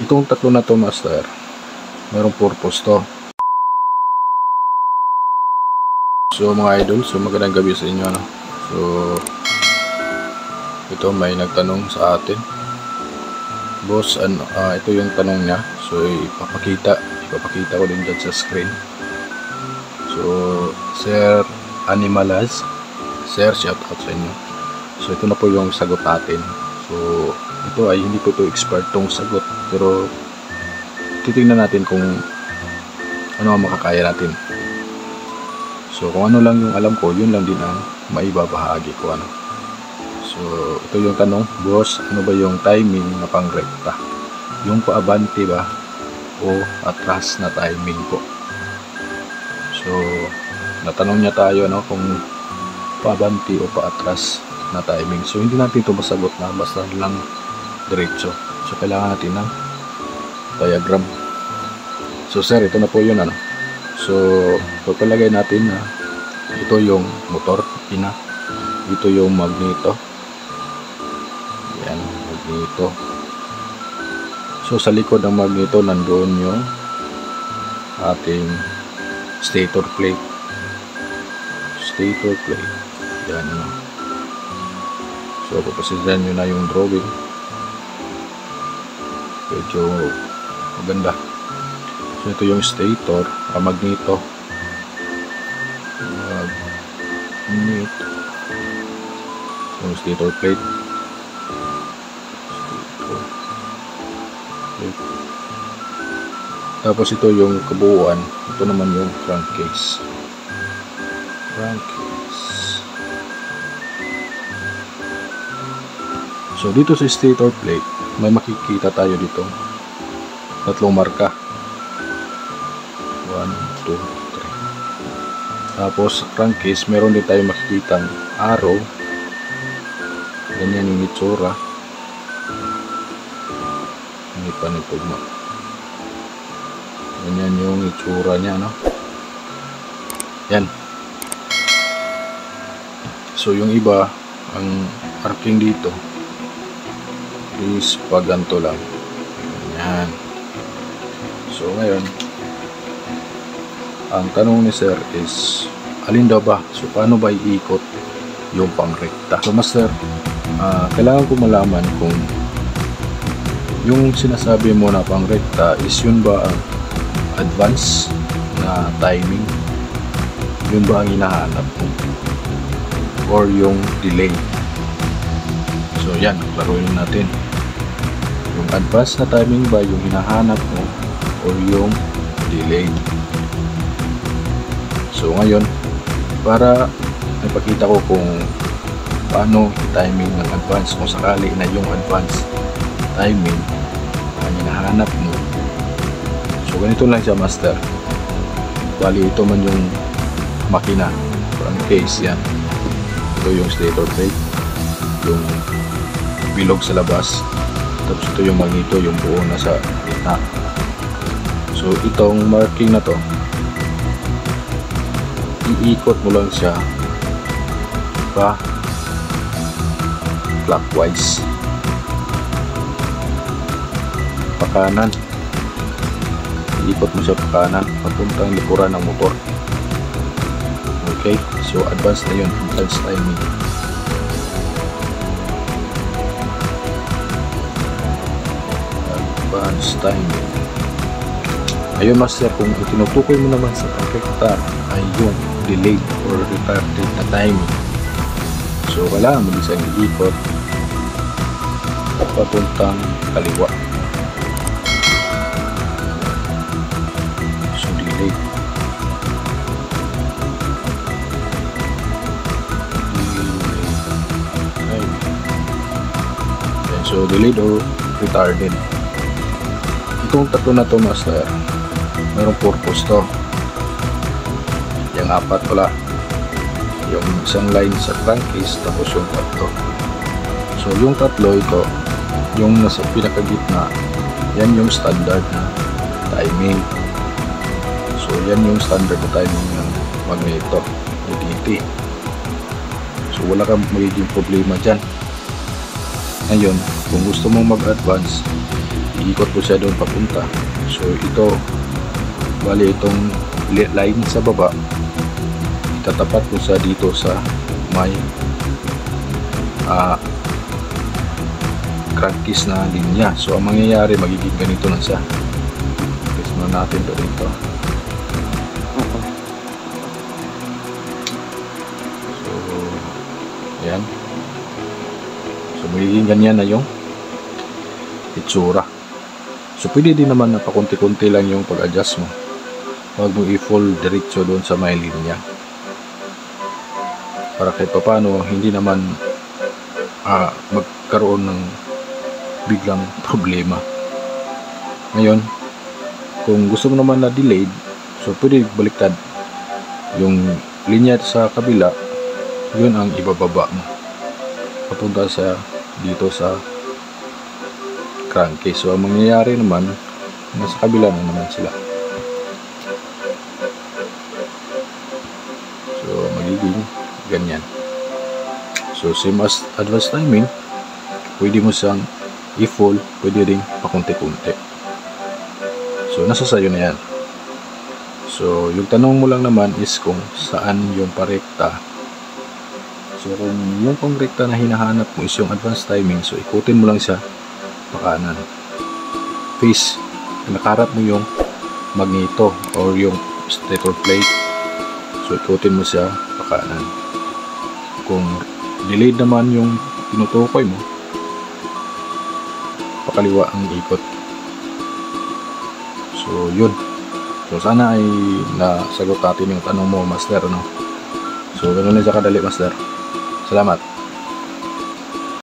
Itong tatlo na to, master, mayroong purpose to. So mga idol, so magandang gabi sa inyo, no? So ito may nagtanong sa atin, boss, ito yung tanong niya. So ipapakita ko din dyan sa screen. So Sir Animalaz, sir, shout out sa inyo. So ito na po yung sagot natin. So ito ay hindi ko to expert tong sagot, pero titingnan natin kung ano ang makakaya natin. So kung ano lang yung alam ko, yun lang din ang maibabahagi ko, ano. So ito yung tanong, boss, ano ba yung timing na pangrekta? Yung paabante ba o atras na timing po? So natanong niya tayo, no, kung paabante o paatras na timing. So hindi natin ito masagot na basta lang diretso. So kailangan natin ng diagram. So sir, ito na po yun, ano. So pagpalagay natin na ito yung motor, ina, ito yung magneto, yan, magneto. So sa likod ng magneto nandoon yung ating stator plate, yan, ano. So papasensyahan nyo na yung drawing, medyo maganda. So ito yung stator, magneto, yung stator plate, tapos ito yung kabuuan, ito naman yung crankcase. So dito sa stator plate may makikita tayo dito tatlong marka, 1, 2, 3. Tapos sa crankcase meron din tayo makikitang arrow, ganyan yung itsura, hindi pa nitugma, ganyan yung itsura nya, no? Yan. So yung iba, ang marking dito is pag ganito lang, yan. So ngayon ang tanong ni sir is alin daw ba? So paano ba iikot yung pangrekta? So master, kailangan ko malaman kung yung sinasabi mo na pangrekta is yun ba ang advance na timing, yun ba ang hinahanap mo, or yung delay? So yan, klaruhin natin, yung advance na timing ba yung hinahanap mo or yung delay? So ngayon, para ipakita ko kung paano i-timing ng advance, kung sakali na yung advance timing ang hinahanap mo. So ganito lang siya, master. Bali ito man yung makina, crankcase, yan. Ito yung stator plate, yung bilog sa labas, tapos ito yung magneto, yung buo na sa gitna. So itong marking na to, iikot mo lang siya pa clockwise, pakanan, iikot mo siya pakanan papuntang likuran ng motor. Okay, so advance na yun, advance timing. Ayun, master, kung tinutukoy mo naman sa pangrekta ay yung delayed or retarded na timing, so kailangan mo isang iikot papuntang kaliwa. So delayed, so delayed or retarded. Itong tatlo na to, master, mayroong purpose to. Yung apat pala, yung isang line sa crankcase, tapos yung tatlo. So yung tatlo, ito yung nasa pinakagitna, yan yung standard na timing. So yan yung standard na timing ng magneto, UDT. So wala kang magiging problema dyan. Ngayon, kung gusto mong mag-advance, iikot po siya doon papunta. So ito, bali itong line sa baba, itatapat po siya dito sa may crankcase na linya. So ang mangyayari, magiging ganito na siya. Press muna natin to dito. So ayan. So magiging ganyan na yung itsura. So pwede din naman na pakunti-kunti lang yung pag-adjust mo. Huwag mo i-full diretso doon sa may linya, para kahit papano hindi naman magkaroon ng biglang problema. Ngayon, kung gusto mo naman na delayed, so pwede baliktad yung linya sa kabila, yun ang ibababa mo papunta sa dito sa crankcase. So ang mangyayari naman, nasa kabila na naman sila. So magiging ganyan. So same as advance timing, pwede mo siyang i-full, pwede rin pakunti-kunti. So nasa sayo na yan. So yung tanong mo lang naman is kung saan yung parekta. So kung yung pangrekta na hinahanap mo is yung advance timing, so ikutin mo lang siya pakanan. Face, nakarap mo yung magneto or yung stator plate, so ikutin mo siya pakanan. Kung delayed naman yung tinutukoy mo, pakaliwa ang ikot. So yun. So sana ay nasagot natin yung tanong mo, Master, no? So ganun lang siya kadali, Master. Salamat.